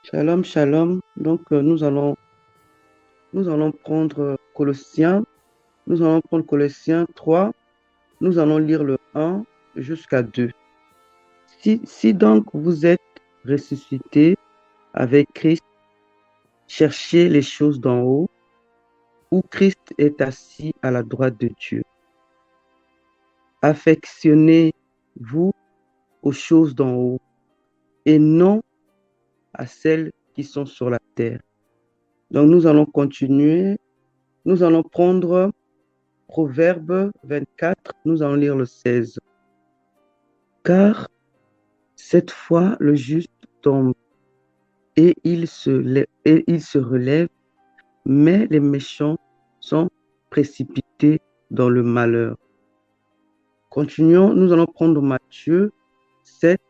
Shalom, shalom. Donc, nous allons prendre Colossiens. Nous allons prendre Colossiens 3. Nous allons lire le 1 jusqu'à 2. Si donc vous êtes ressuscités avec Christ, cherchez les choses d'en haut, où Christ est assis à la droite de Dieu. Affectionnez-vous aux choses d'en haut et non à celles qui sont sur la terre. Donc, nous allons continuer. Nous allons prendre Proverbe 24, nous allons lire le 16. Car cette fois le juste tombe et il se relève, mais les méchants sont précipités dans le malheur. Continuons, nous allons prendre Matthieu 7,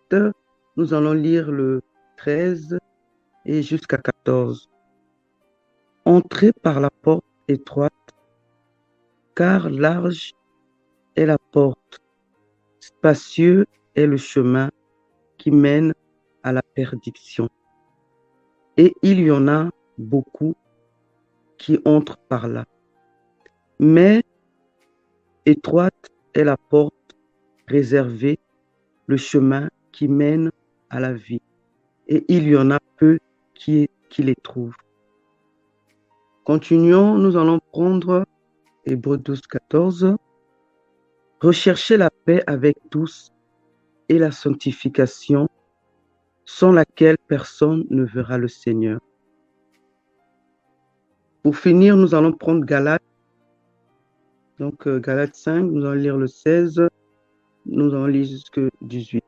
nous allons lire le 13 et jusqu'à 14. Entrez par la porte étroite, car large est la porte, spacieux est le chemin qui mène à la perdition. Et il y en a beaucoup qui entrent par là. Mais étroite est la porte réservée, le chemin qui mène à la vie. Et il y en a peu qui les trouvent. Continuons, nous allons prendre Hébreux 12, 14. Recherchez la paix avec tous et la sanctification, sans laquelle personne ne verra le Seigneur. Pour finir, nous allons prendre Galates. Donc, Galates 5, nous allons lire le 16, nous allons lire jusqu'au 18.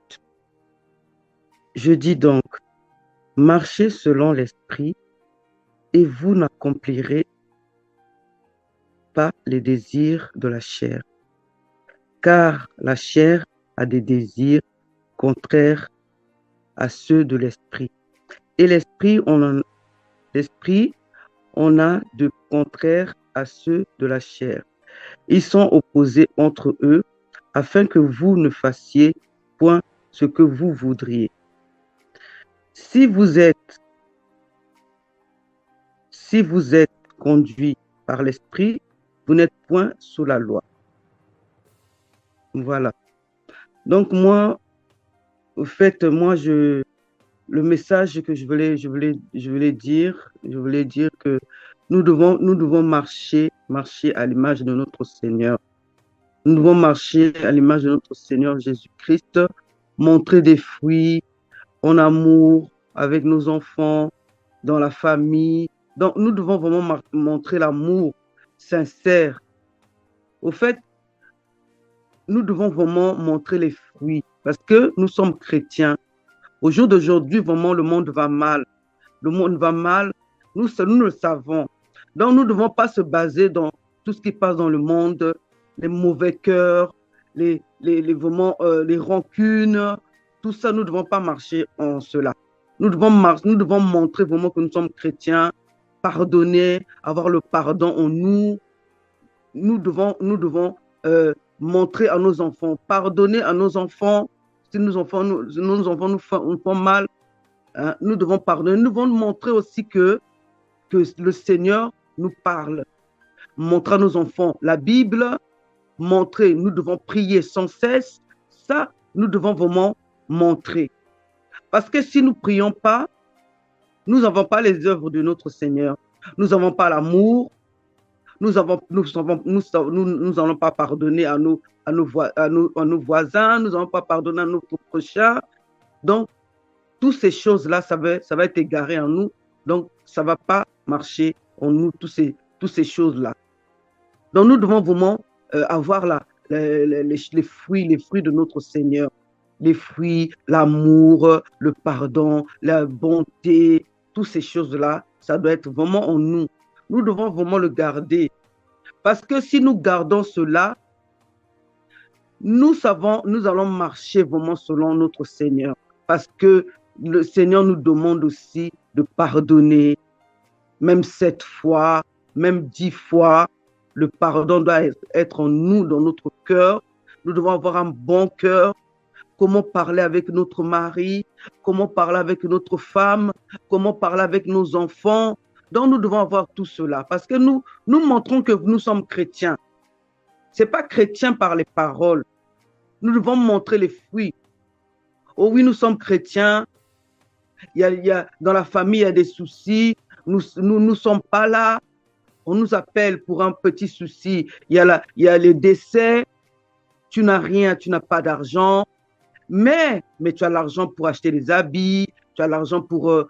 Je dis donc, marchez selon l'esprit et vous n'accomplirez pas les désirs de la chair. Car la chair a des désirs contraires à ceux de l'esprit. Et l'esprit, on a de contraires à ceux de la chair. Ils sont opposés entre eux, afin que vous ne fassiez point ce que vous voudriez. Si vous êtes conduit par l'esprit, vous n'êtes point sous la loi. Voilà. Donc moi, au fait, le message que je voulais dire que nous devons marcher à l'image de notre Seigneur. Nous devons marcher à l'image de notre Seigneur Jésus-Christ, montrer des fruits en amour avec nos enfants, dans la famille. Donc, nous devons vraiment montrer l'amour sincère. Au fait, nous devons vraiment montrer les fruits parce que nous sommes chrétiens. Au jour d'aujourd'hui, vraiment, le monde va mal. Le monde va mal, nous le savons. Donc, nous ne devons pas se baser dans tout ce qui passe dans le monde, les mauvais cœurs, vraiment, les rancunes, tout ça, nous ne devons pas marcher en cela. Nous devons montrer vraiment que nous sommes chrétiens, pardonner, avoir le pardon en nous. Nous devons montrer à nos enfants, pardonner à nos enfants, si nos enfants nous font mal, hein, nous devons pardonner. Nous devons montrer aussi que le Seigneur nous parle. Montrer à nos enfants la Bible, montrer, nous devons prier sans cesse. Ça, nous devons vraiment montrer. Parce que si nous ne prions pas, nous n'avons pas les œuvres de notre Seigneur. Nous n'avons pas l'amour. Nous n'allons pas pardonner à nos voisins. Nous n'allons pas pardonner à notre prochain. Donc, toutes ces choses-là, ça va être égaré en nous. Donc, ça ne va pas marcher en nous, toutes ces choses-là. Donc, nous devons vraiment avoir les fruits de notre Seigneur. Les fruits, l'amour, le pardon, la bonté, toutes ces choses-là, ça doit être vraiment en nous. Nous devons vraiment le garder. Parce que si nous gardons cela, nous allons marcher vraiment selon notre Seigneur. Parce que le Seigneur nous demande aussi de pardonner, même 7 fois, même 10 fois. Le pardon doit être en nous, dans notre cœur. Nous devons avoir un bon cœur comment parler avec notre mari, comment parler avec notre femme, comment parler avec nos enfants. Donc, nous devons avoir tout cela parce que nous montrons que nous sommes chrétiens. Ce n'est pas chrétien par les paroles. Nous devons montrer les fruits. Oh oui, nous sommes chrétiens. Dans la famille, il y a des soucis. Nous ne sommes pas là. On nous appelle pour un petit souci. Il y a les décès. Tu n'as rien, tu n'as pas d'argent. Mais tu as l'argent pour acheter des habits. Tu as l'argent pour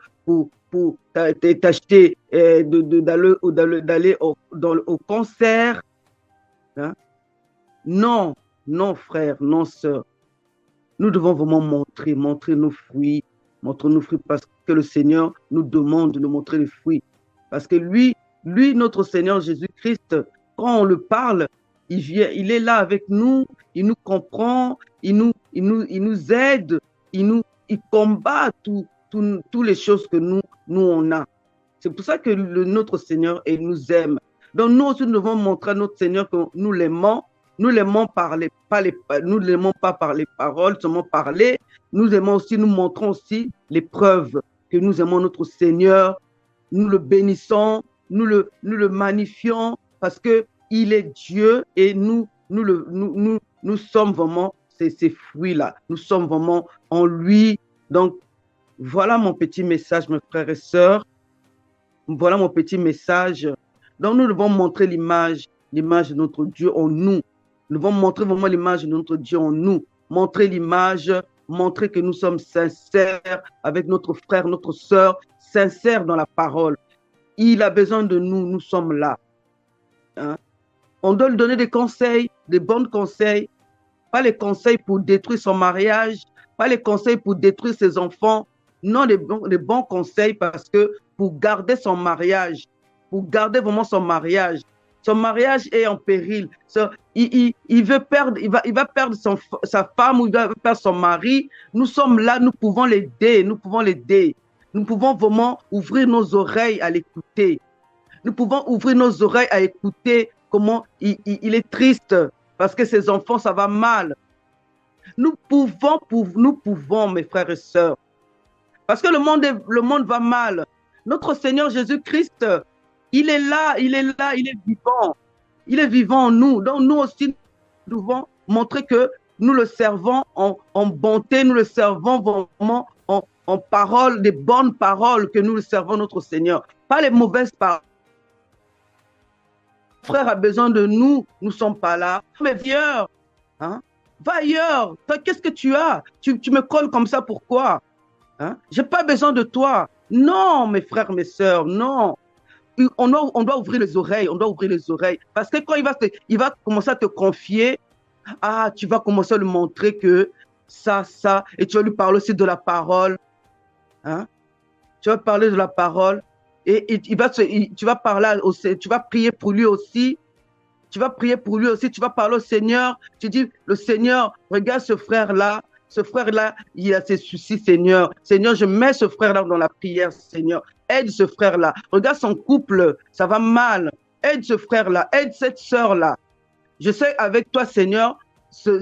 t'acheter, d'aller au concert. Hein? Non, non, frère, non, sœur. Nous devons vraiment montrer nos fruits, parce que le Seigneur nous demande de montrer les fruits. Parce que lui, notre Seigneur Jésus-Christ, quand on le parle, il est là avec nous, il nous comprend, il nous aide, il combat toutes les choses que nous on a. C'est pour ça que notre Seigneur nous aime. Donc nous aussi, nous devons montrer à notre Seigneur que nous l'aimons. Nous l'aimons nous l'aimons pas par les paroles, seulement parler. Nous aimons aussi, nous montrons aussi les preuves que nous aimons notre Seigneur. Nous le bénissons, nous le magnifions parce que il est Dieu et nous sommes vraiment ces fruits-là. Nous sommes vraiment en lui. Donc, voilà mon petit message, mes frères et sœurs. Voilà mon petit message. Donc, nous devons montrer l'image de notre Dieu en nous. Nous devons montrer vraiment l'image de notre Dieu en nous. Montrer l'image, montrer que nous sommes sincères avec notre frère, notre sœur, sincères dans la parole. Il a besoin de nous, nous sommes là. Hein? On doit lui donner des conseils, des bons conseils. Pas les conseils pour détruire son mariage, pas les conseils pour détruire ses enfants. Non, les bons conseils parce que pour garder son mariage, pour garder vraiment son mariage est en péril. Il va perdre sa femme ou il va perdre son mari. Nous sommes là, nous pouvons l'aider, Nous pouvons vraiment ouvrir nos oreilles à l'écouter. Nous pouvons ouvrir nos oreilles à écouter comment il est triste parce que ses enfants, ça va mal. Nous pouvons, mes frères et sœurs, parce que le monde va mal. Notre Seigneur Jésus-Christ, il est là, il est vivant. Il est vivant en nous. Donc nous aussi, nous devons montrer que nous le servons en bonté, nous le servons vraiment en paroles, des bonnes paroles que nous le servons notre Seigneur. Pas les mauvaises paroles. Le frère a besoin de nous, nous ne sommes pas là. Mais viens, hein? Va ailleurs. Qu'est-ce que tu as? Tu me colles comme ça, pourquoi? Hein? Je n'ai pas besoin de toi. Non, mes frères, mes sœurs, non. On doit ouvrir les oreilles, Parce que quand il va commencer à te confier, tu vas commencer à lui montrer que ça, et tu vas lui parler aussi de la parole. Hein? Tu vas parler de la parole et tu vas prier pour lui aussi. Tu vas parler au Seigneur. Tu dis, le Seigneur, regarde ce frère-là. Ce frère-là, il a ses soucis, Seigneur. Seigneur, je mets ce frère-là dans la prière, Seigneur. Aide ce frère-là. Regarde son couple, ça va mal. Aide ce frère-là, aide cette sœur-là. Je sais, avec toi, Seigneur, c'est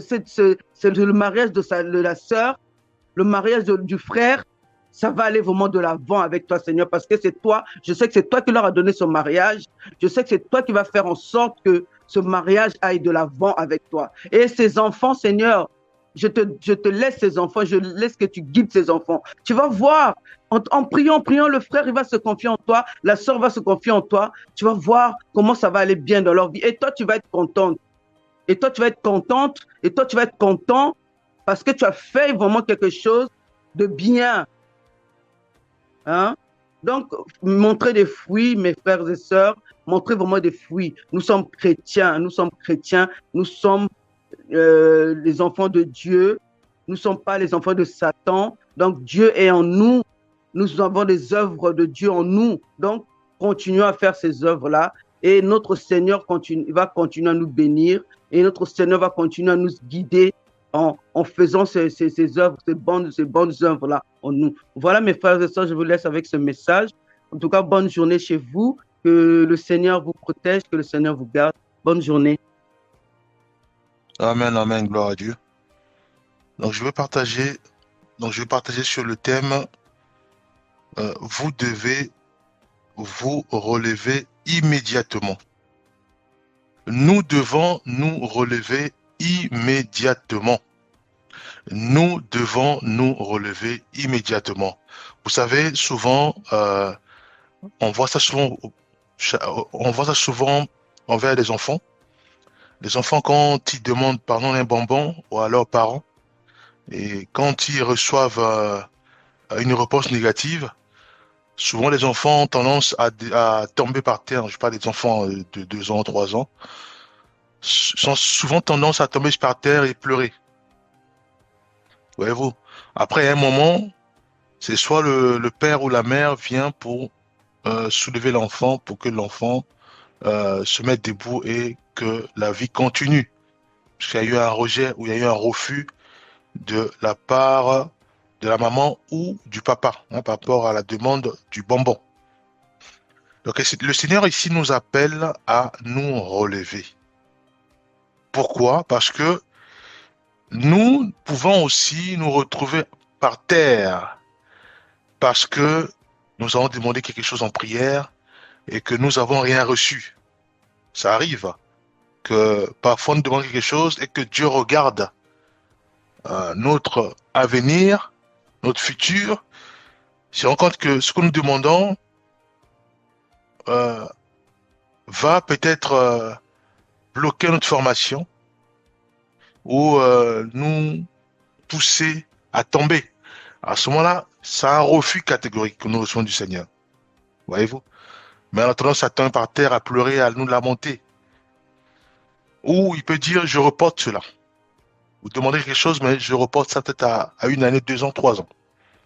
le mariage de la sœur, le mariage du frère, ça va aller vraiment de l'avant avec toi, Seigneur, parce que c'est toi, je sais que c'est toi qui leur a donné ce mariage. Je sais que c'est toi qui vas faire en sorte que ce mariage aille de l'avant avec toi. Et ces enfants, Seigneur, je te laisse ces enfants, je laisse que tu guides ces enfants. Tu vas voir, en priant, le frère, il va se confier en toi, la sœur va se confier en toi. Tu vas voir comment ça va aller bien dans leur vie. Et toi, tu vas être contente. Et toi, tu vas être contente. Et toi, tu vas être content parce que tu as fait vraiment quelque chose de bien. Hein? Donc, montrer des fruits, mes frères et sœurs, montrer vraiment des fruits. Nous sommes chrétiens, nous sommes les enfants de Dieu. Nous ne sommes pas les enfants de Satan. Donc, Dieu est en nous. Nous avons des œuvres de Dieu en nous. Donc, continuons à faire ces œuvres-là. Et notre Seigneur va continuer à nous bénir. Et notre Seigneur va continuer à nous guider en faisant ces œuvres, ces bonnes œuvres-là en nous. Voilà, mes frères et sœurs, je vous laisse avec ce message. En tout cas, bonne journée chez vous. Que le Seigneur vous protège, que le Seigneur vous garde. Bonne journée. Amen, amen, gloire à Dieu. Donc, je vais partager sur le thème vous devez vous relever immédiatement. Nous devons nous relever immédiatement. Nous devons nous relever immédiatement. Vous savez, souvent, on voit ça souvent, on voit ça souvent envers les enfants. Les enfants, quand ils demandent pardon un bonbon ou à leurs parents, et quand ils reçoivent une réponse négative, souvent les enfants ont tendance à tomber par terre. Je parle des enfants de 2 ans, 3 ans, sont souvent tendance à tomber par terre et pleurer. Voyez-vous. Après un moment, c'est soit le père ou la mère vient pour soulever l'enfant pour que l'enfant se mette debout et que la vie continue. Parce qu'il y a eu un rejet ou il y a eu un refus de la part de la maman ou du papa par rapport à la demande du bonbon. Donc le Seigneur ici nous appelle à nous relever. Pourquoi? Parce que nous pouvons aussi nous retrouver par terre parce que nous avons demandé quelque chose en prière et que nous n'avons rien reçu. Ça arrive que parfois nous demandons quelque chose et que Dieu regarde notre avenir, notre futur, se rend compte que ce que nous demandons euh, va peut-être bloquer notre formation ou nous pousser à tomber. À ce moment-là, c'est un refus catégorique que nous recevons du Seigneur. Voyez-vous? Mais on a tendance à tomber par terre, à pleurer, à nous lamenter. Ou il peut dire, je reporte cela. Vous demandez quelque chose, mais je reporte ça peut-être à 1 année, 2 ans, 3 ans.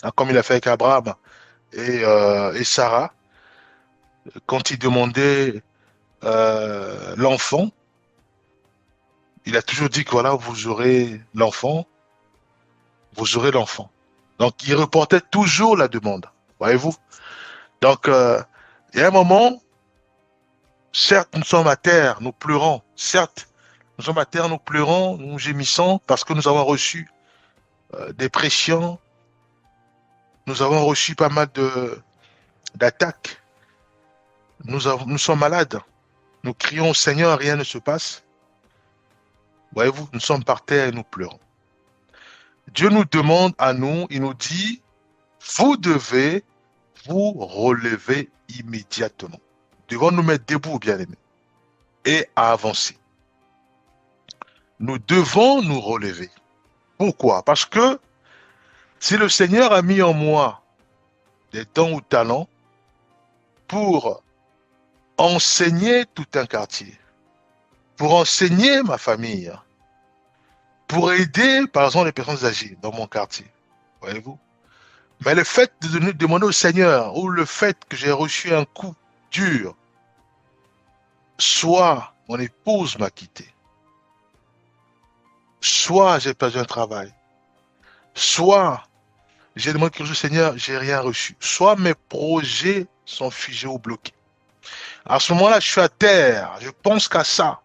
Hein, comme il a fait avec Abraham et Sarah, quand il demandait l'enfant, il a toujours dit que voilà, vous aurez l'enfant, vous aurez l'enfant. Donc, il reportait toujours la demande. Voyez-vous? Donc, il y a un moment, certes, nous sommes à terre, nous pleurons. Certes, nous sommes à terre, nous pleurons, nous gémissons parce que nous avons reçu des pressions, nous avons reçu pas mal d'attaques. Nous sommes malades. Nous crions au Seigneur, rien ne se passe. Voyez-vous, nous sommes par terre et nous pleurons. Dieu nous demande à nous, il nous dit, vous devez vous relever immédiatement. Nous devons nous mettre debout, bien-aimés, et à avancer. Nous devons nous relever. Pourquoi? Parce que si le Seigneur a mis en moi des dons ou talents pour enseigner tout un quartier, pour enseigner ma famille, pour aider, par exemple, les personnes âgées dans mon quartier, voyez-vous? Mais le fait de demander au Seigneur, ou le fait que j'ai reçu un coup dur, soit mon épouse m'a quitté, soit j'ai perdu un travail, soit j'ai demandé quelque chose au Seigneur, j'ai rien reçu, soit mes projets sont figés ou bloqués. À ce moment-là, je suis à terre, je pense qu'à ça.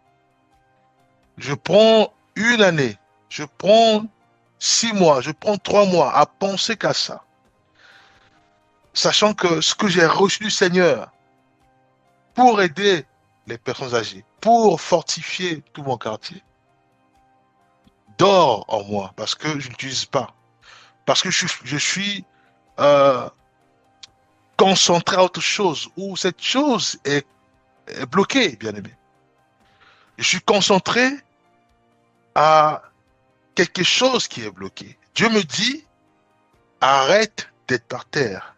Je prends 1 année, je prends 6 mois, je prends 3 mois à penser qu'à ça. Sachant que ce que j'ai reçu du Seigneur pour aider les personnes âgées, pour fortifier tout mon quartier, dort en moi parce que je n'utilise pas. Parce que je suis euh, concentré à autre chose, ou cette chose est bloquée, bien aimé. Je suis concentré à quelque chose qui est bloqué. Dieu me dit, arrête d'être par terre.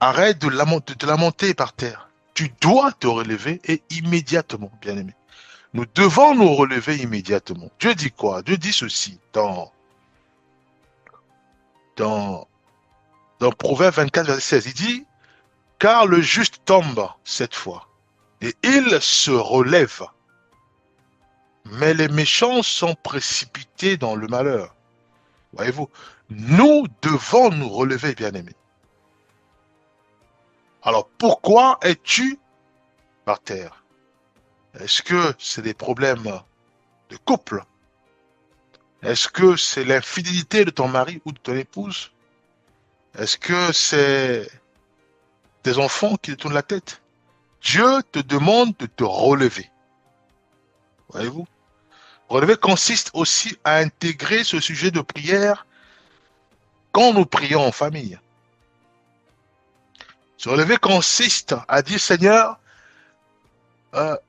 Arrête de te lamenter par terre. Tu dois te relever et immédiatement, bien aimé. Nous devons nous relever immédiatement. Dieu dit quoi? Dieu dit ceci dans, dans Proverbe 24, verset 16. Il dit, car le juste tombe 7 fois et il se relève. Mais les méchants sont précipités dans le malheur. Voyez-vous, nous devons nous relever, bien-aimés. Alors, pourquoi es-tu par terre? Est-ce que c'est des problèmes de couple? Est-ce que c'est l'infidélité de ton mari ou de ton épouse? Est-ce que c'est tes enfants qui te tournent la tête? Dieu te demande de te relever. Voyez-vous? Relever consiste aussi à intégrer ce sujet de prière quand nous prions en famille. Se relever consiste à dire, Seigneur,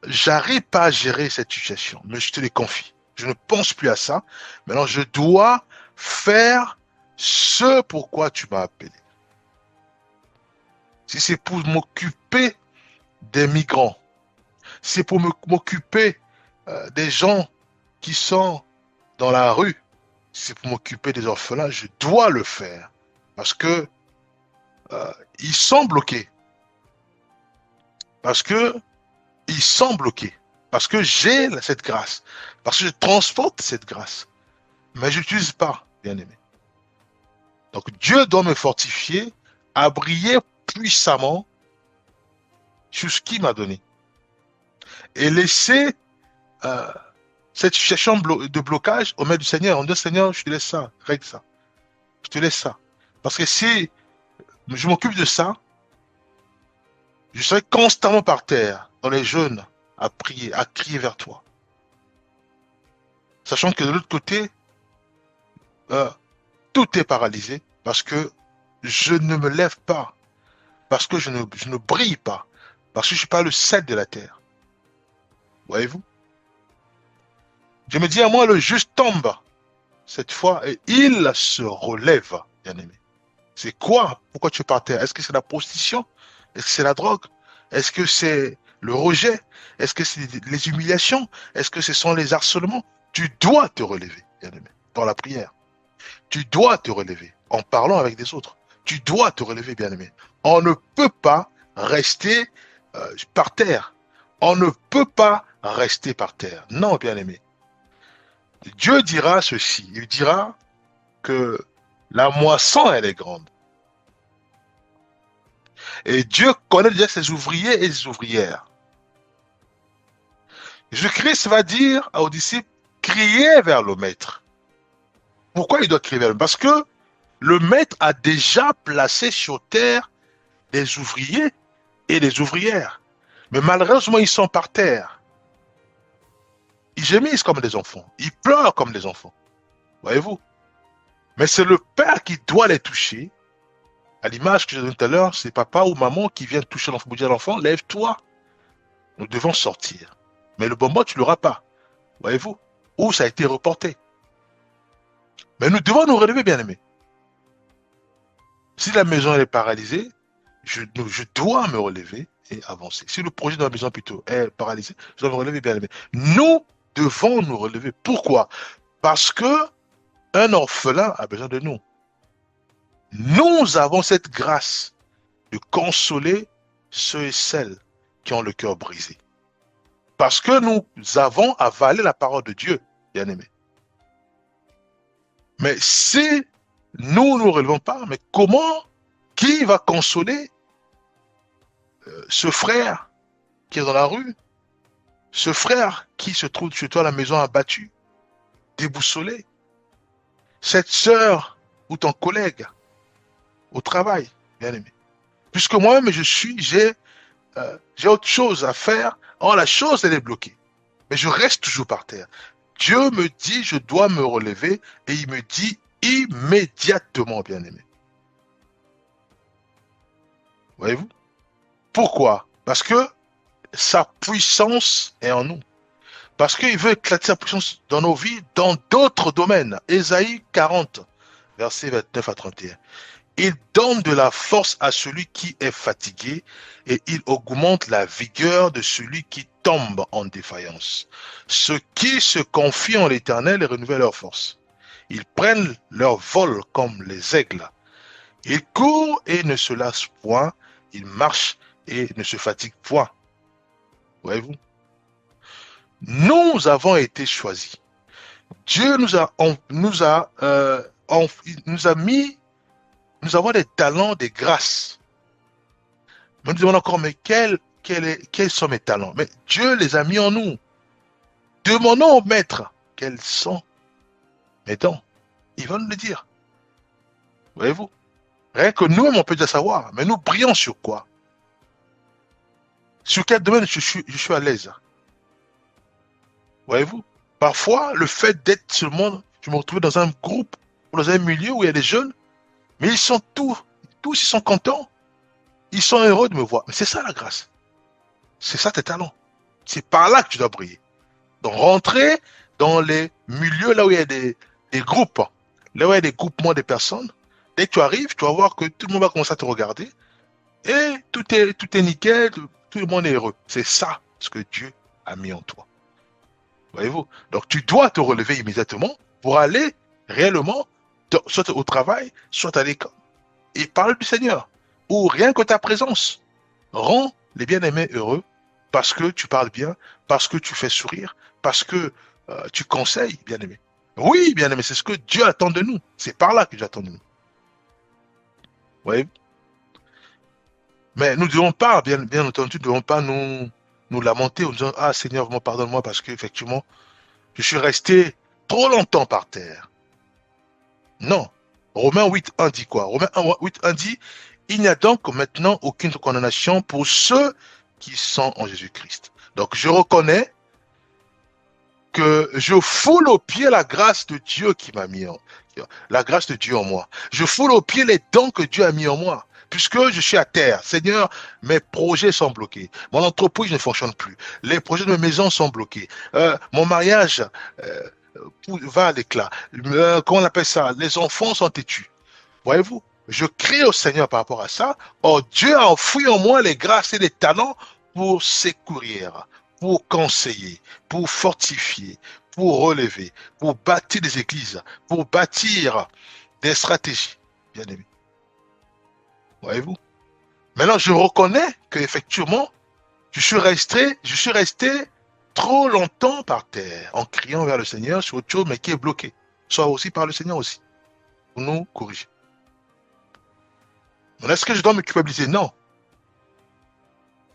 j'arrive pas à gérer cette situation, mais je te les confie. Je ne pense plus à ça. Maintenant, je dois faire ce pourquoi tu m'as appelé. Si c'est pour m'occuper des migrants, si c'est pour m'occuper des gens qui sont dans la rue, si c'est pour m'occuper des orphelins, je dois le faire. Parce que ils sont bloqués. Parce que ils sont bloqués. Parce que j'ai cette grâce. Parce que je transporte cette grâce. Mais je n'utilise pas, bien aimé. Donc Dieu doit me fortifier à briller puissamment sur ce qu'il m'a donné. Et laisser cette situation de blocage au maître du Seigneur. On dit, Seigneur, je te laisse ça, règle ça. Je te laisse ça. Parce que si je m'occupe de ça, je serai constamment par terre, dans les jeûnes, à prier, à crier vers toi. Sachant que de l'autre côté, tout est paralysé parce que je ne me lève pas, parce que je ne brille pas, parce que je ne suis pas le sel de la terre. Voyez-vous? Je me dis à moi, le juste tombe cette fois et il se relève, bien aimé. C'est quoi? Pourquoi tu es par terre? Est-ce que c'est la prostitution? Est-ce que c'est la drogue? Est-ce que c'est le rejet? Est-ce que c'est les humiliations? Est-ce que ce sont les harcèlements? Tu dois te relever, bien aimé, dans la prière. Tu dois te relever en parlant avec des autres. Tu dois te relever, bien aimé. On ne peut pas rester par terre. On ne peut pas rester par terre. Non, bien aimé. Dieu dira ceci. Il dira que la moisson, elle est grande. Et Dieu connaît déjà ses ouvriers et ses ouvrières. Jésus-Christ va dire aux disciples, criez vers le maître. Pourquoi il doit crier vers le maître? Parce que le maître a déjà placé sur terre des ouvriers et des ouvrières. Mais malheureusement, ils sont par terre. Ils gémissent comme des enfants. Ils pleurent comme des enfants. Voyez-vous? Mais c'est le Père qui doit les toucher. À l'image que j'ai donnée tout à l'heure, c'est papa ou maman qui vient toucher l'enfant, dire à l'enfant, lève-toi. Nous devons sortir. Mais le bonbon, tu ne l'auras pas. Voyez-vous? Ou ça a été reporté. Mais nous devons nous relever, bien aimés. Si la maison elle est paralysée, je dois me relever et avancer. Si le projet de la maison plutôt est paralysé, je dois me relever, bien aimé. Nous devons nous relever. Pourquoi? Parce que un orphelin a besoin de nous. Nous avons cette grâce de consoler ceux et celles qui ont le cœur brisé. Parce que nous avons avalé la parole de Dieu, bien aimé. Mais si nous ne nous relevons pas, mais comment, qui va consoler ce frère qui est dans la rue, ce frère qui se trouve chez toi à la maison abattu, déboussolé, cette sœur ou ton collègue au travail, bien aimé. Puisque moi-même j'ai autre chose à faire, or la chose elle est bloquée, mais je reste toujours par terre. Dieu me dit je dois me relever et il me dit immédiatement, bien aimé. Voyez-vous? Pourquoi? Parce que sa puissance est en nous. Parce qu'il veut éclater sa puissance dans nos vies, dans d'autres domaines. Ésaïe 40, versets 29 à 31. Il donne de la force à celui qui est fatigué et il augmente la vigueur de celui qui tombe en défaillance. Ceux qui se confient en l'Éternel renouvellent leur force. Ils prennent leur vol comme les aigles. Ils courent et ne se lassent point. Ils marchent et ne se fatiguent point. Voyez-vous? Nous avons été choisis. Dieu nous a mis, nous avons des talents, des grâces. Mais nous demandons encore, mais quels sont mes talents? Mais Dieu les a mis en nous. Demandons au Maître, quels sont mes dons? Il va nous le dire. Voyez-vous? Rien que nous-mêmes, on peut déjà savoir. Mais nous brillons sur quoi? Sur quel domaine je suis à l'aise? Voyez-vous? Parfois, le fait d'être sur le monde, je me retrouve dans un groupe, ou dans un milieu où il y a des jeunes, mais ils sont tous ils sont contents. Ils sont heureux de me voir. Mais c'est ça la grâce. C'est ça tes talents. C'est par là que tu dois briller. Donc, rentrer dans les milieux là où il y a des groupes, là où il y a des groupements de personnes. Dès que tu arrives, tu vas voir que tout le monde va commencer à te regarder et tout est nickel, tout le monde est heureux. C'est ça ce que Dieu a mis en toi. Voyez-vous? Donc, tu dois te relever immédiatement pour aller réellement, soit au travail, soit à l'école, et parler du Seigneur. Ou rien que ta présence rend les bien-aimés heureux parce que tu parles bien, parce que tu fais sourire, parce que tu conseilles, bien-aimé. Oui, bien-aimé, c'est ce que Dieu attend de nous. C'est par là que Dieu attend de nous. Voyez? Mais nous ne devons pas, bien entendu, nous ne devons pas nous lamenter en disant, ah Seigneur, vraiment pardonne-moi parce qu'effectivement, je suis resté trop longtemps par terre. Non. Romains 8.1 dit quoi? Romains 8.1 dit, il n'y a donc maintenant aucune condamnation pour ceux qui sont en Jésus-Christ. Donc je reconnais que je foule aux pieds la grâce de Dieu qui m'a mis la grâce de Dieu en moi. Je foule aux pieds les dons que Dieu a mis en moi. Puisque je suis à terre, Seigneur, mes projets sont bloqués. Mon entreprise ne fonctionne plus. Les projets de mes maisons sont bloqués. Mon mariage va à l'éclat. Comment on appelle ça? Les enfants sont têtus. Voyez-vous? Je crie au Seigneur par rapport à ça. Oh, Dieu a enfoui en moi les grâces et les talents pour secourir, pour conseiller, pour fortifier, pour relever, pour bâtir des églises, pour bâtir des stratégies. Bien aimé. Voyez-vous? Maintenant, je reconnais qu'effectivement, je suis resté trop longtemps par terre en criant vers le Seigneur sur autre chose, mais qui est bloqué. Soit aussi par le Seigneur aussi, pour nous corriger. Est-ce que je dois me culpabiliser? Non.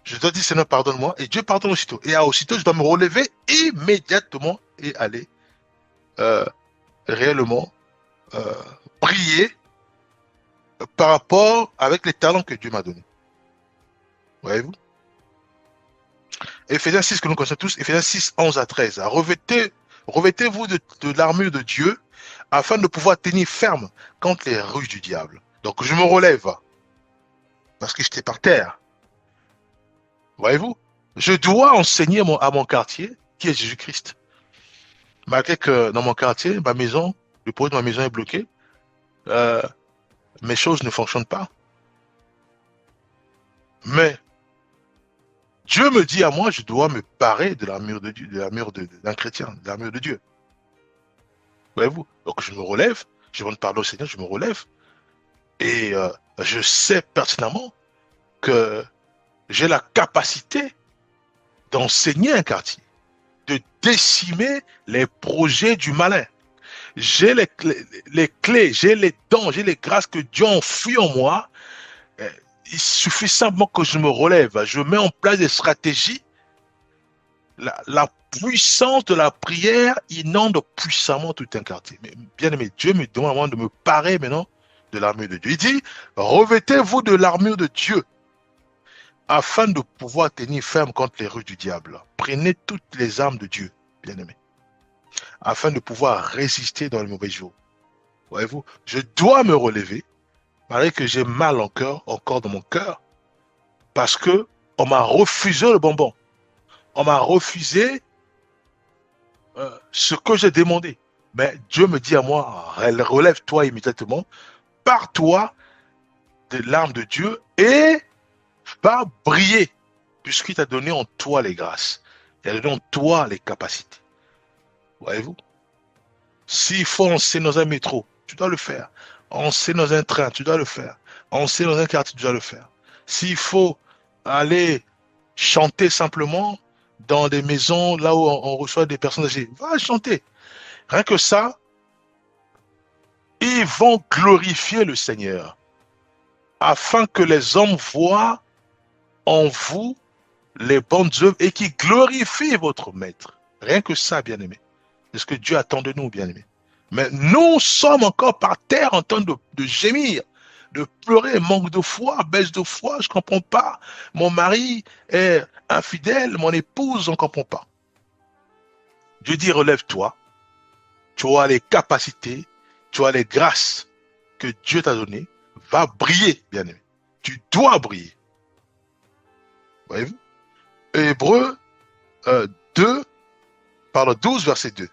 Je dois dire, Seigneur, pardonne-moi, et Dieu pardonne aussitôt. Et aussitôt, je dois me relever immédiatement et aller réellement prier par rapport avec les talents que Dieu m'a donnés. Voyez-vous? Éphésiens 6, que nous connaissons tous, Éphésiens 6, 11 à 13. Revêtez-vous de l'armure de Dieu afin de pouvoir tenir ferme contre les ruses du diable. Donc, je me relève parce que j'étais par terre. Voyez-vous? Je dois enseigner à mon quartier qui est Jésus-Christ. Malgré que dans mon quartier, ma maison, le projet de ma maison est bloqué, mes choses ne fonctionnent pas. Mais Dieu me dit à moi, je dois me parer de l'armure de Dieu, de l'armure d'un chrétien, de l'armure de Dieu. Voyez-vous? Donc je me relève, je demande pardon au Seigneur, je me relève, et je sais pertinemment que j'ai la capacité d'enseigner un quartier, de décimer les projets du malin. J'ai les clés, j'ai les dons, j'ai les grâces que Dieu a enfuies en moi. Il suffit simplement que je me relève, je mets en place des stratégies. La puissance de la prière inonde puissamment tout un quartier. Mais bien aimé, Dieu me demande de me parer maintenant de l'armure de Dieu. Il dit, revêtez-vous de l'armure de Dieu afin de pouvoir tenir ferme contre les ruses du diable. Prenez toutes les armes de Dieu, bien aimé, afin de pouvoir résister dans les mauvais jours. Voyez-vous, je dois me relever, malgré que j'ai mal encore dans mon cœur, parce que on m'a refusé le bonbon. On m'a refusé ce que j'ai demandé. Mais Dieu me dit à moi, relève-toi immédiatement, pars-toi de l'arme de Dieu et va briller, puisqu'il t'a donné en toi les grâces. Il a donné en toi les capacités. Voyez-vous? S'il faut enseigner dans un métro, tu dois le faire. Enseigner dans un train, tu dois le faire. Enseigner dans un quartier, tu dois le faire. S'il faut aller chanter simplement dans des maisons là où on reçoit des personnes âgées, va chanter. Rien que ça, ils vont glorifier le Seigneur afin que les hommes voient en vous les bonnes œuvres et qui glorifient votre maître. Rien que ça, bien-aimé. C'est ce que Dieu attend de nous, bien-aimé. Mais nous sommes encore par terre en train de gémir, de pleurer, manque de foi, baisse de foi, je ne comprends pas. Mon mari est infidèle, mon épouse, on ne comprend pas. Dieu dit, relève-toi, tu as les capacités, tu as les grâces que Dieu t'a données, va briller, bien-aimé. Tu dois briller. Voyez-vous? Hébreux 2, pardon, 12, verset 2.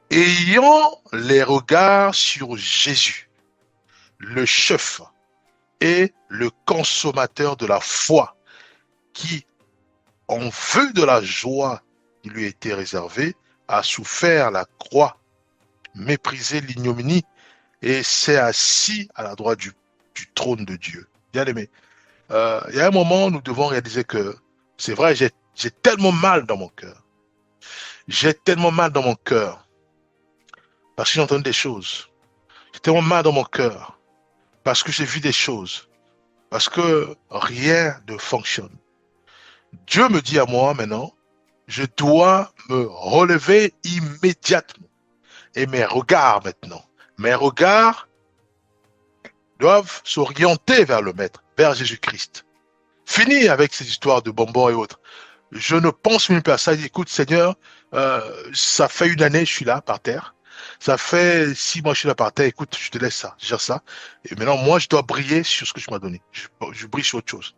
Ayant les regards sur Jésus, le chef et le consommateur de la foi, qui, en vue de la joie qui lui était réservée, a souffert la croix, méprisé l'ignominie et s'est assis à la droite du trône de Dieu. Bien aimé, il y a un moment où nous devons réaliser que c'est vrai, j'ai tellement mal dans mon cœur. J'ai tellement mal dans mon cœur parce que j'ai entendu des choses. J'ai tellement mal dans mon cœur parce que j'ai vu des choses. Parce que rien ne fonctionne. Dieu me dit à moi maintenant, je dois me relever immédiatement. Et mes regards doivent s'orienter vers le Maître, vers Jésus-Christ. Fini avec ces histoires de bonbons et autres. Je ne pense même pas à ça. Écoute, Seigneur, ça fait 1 année, je suis là, par terre. Ça fait 6 mois, je suis là par terre. Écoute, je te laisse ça, gère ça. Et maintenant, moi, je dois briller sur ce que tu m'as donné. Je brille sur autre chose.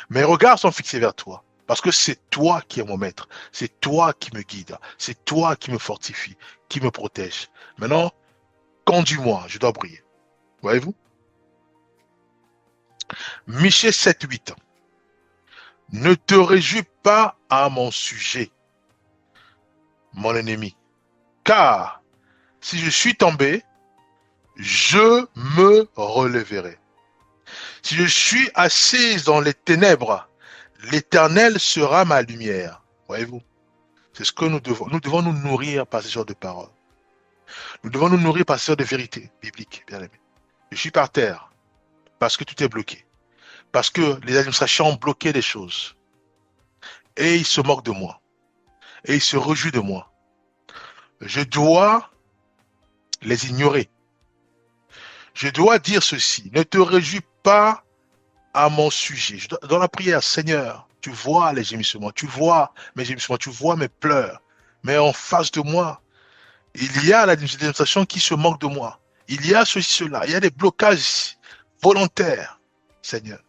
Mes regards sont fixés vers toi. Parce que c'est toi qui es mon maître. C'est toi qui me guide. C'est toi qui me fortifie, qui me protège. Maintenant, conduis-moi, je dois briller. Voyez-vous? Michée 7, 8. Ne te réjouis pas à mon sujet, mon ennemi. Car si je suis tombé, je me relèverai. Si je suis assise dans les ténèbres, l'Éternel sera ma lumière. Voyez-vous? C'est ce que nous devons. Nous devons nous nourrir par ce genre de paroles. Nous devons nous nourrir par ce genre de vérité biblique, bien aimé. Je suis par terre parce que tout est bloqué. Parce que les administrations ont bloqué les choses. Et ils se moquent de moi. Et ils se réjouissent de moi. Je dois les ignorer. Je dois dire ceci. Ne te réjouis pas à mon sujet. Dans la prière, Seigneur, tu vois les gémissements, tu vois mes gémissements, tu vois mes pleurs. Mais en face de moi, il y a l'administration qui se moque de moi. Il y a ceci, cela. Il y a des blocages volontaires, Seigneur.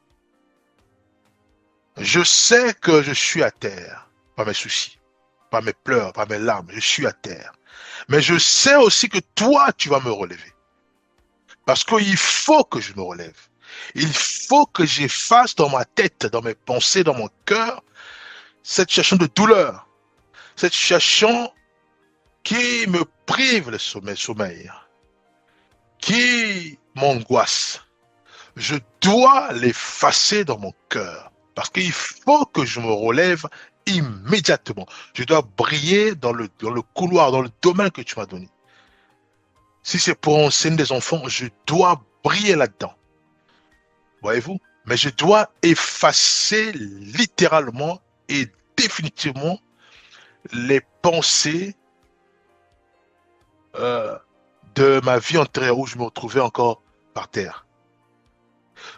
Je sais que je suis à terre, pas mes soucis, pas mes pleurs, pas mes larmes. Je suis à terre. Mais je sais aussi que toi, tu vas me relever. Parce qu'il faut que je me relève. Il faut que j'efface dans ma tête, dans mes pensées, dans mon cœur, cette situation de douleur. Cette situation qui me prive le sommeil, qui m'angoisse. Je dois l'effacer dans mon cœur. Parce qu'il faut que je me relève immédiatement. Je dois briller dans le couloir, dans le domaine que tu m'as donné. Si c'est pour enseigner des enfants, je dois briller là-dedans. Voyez-vous? Mais je dois effacer littéralement et définitivement les pensées de ma vie antérieure où je me retrouvais encore par terre.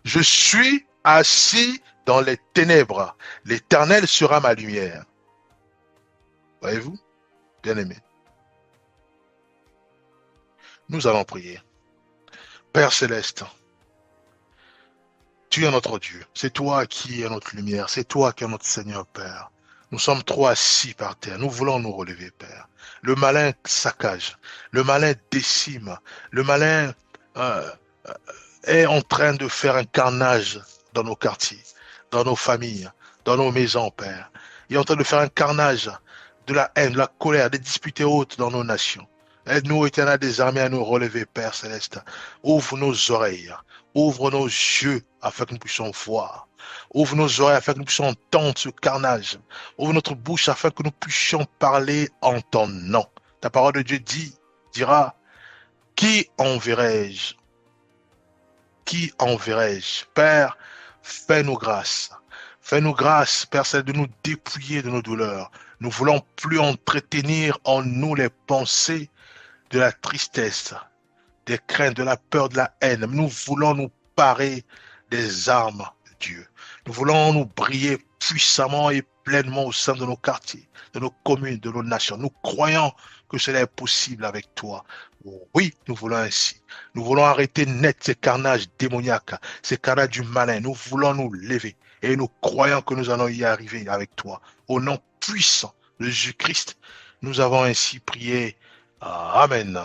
Je suis assis dans les ténèbres. L'Éternel sera ma lumière. Voyez-vous? Bien-aimé. Nous allons prier. Père Céleste, tu es notre Dieu. C'est toi qui es notre lumière. C'est toi qui es notre Seigneur, Père. Nous sommes trop assis par terre. Nous voulons nous relever, Père. Le malin saccage. Le malin décime. Le malin est en train de faire un carnage dans nos quartiers, dans nos familles, dans nos maisons, Père. Il est en train de faire un carnage de la haine, de la colère, des disputes hautes dans nos nations. Aide-nous, Éternel des armées, à nous relever, Père Céleste. Ouvre nos oreilles, ouvre nos yeux afin que nous puissions voir. Ouvre nos oreilles afin que nous puissions entendre ce carnage. Ouvre notre bouche afin que nous puissions parler en ton nom. Ta parole de Dieu dira, qui enverrai-je? Qui enverrai-je? Père, fais-nous grâce. Fais-nous grâce, Père, c'est de nous dépouiller de nos douleurs. Nous voulons plus entretenir en nous les pensées de la tristesse, des craintes, de la peur, de la haine. Nous voulons nous parer des armes de Dieu. Nous voulons nous briller puissamment et pleinement au sein de nos quartiers, de nos communes, de nos nations. Nous croyons que cela est possible avec toi. Oui, nous voulons ainsi. Nous voulons arrêter net ces carnages démoniaques, ces carnages du malin. Nous voulons nous lever et nous croyons que nous allons y arriver avec toi. Au nom puissant de Jésus-Christ, nous avons ainsi prié. Amen.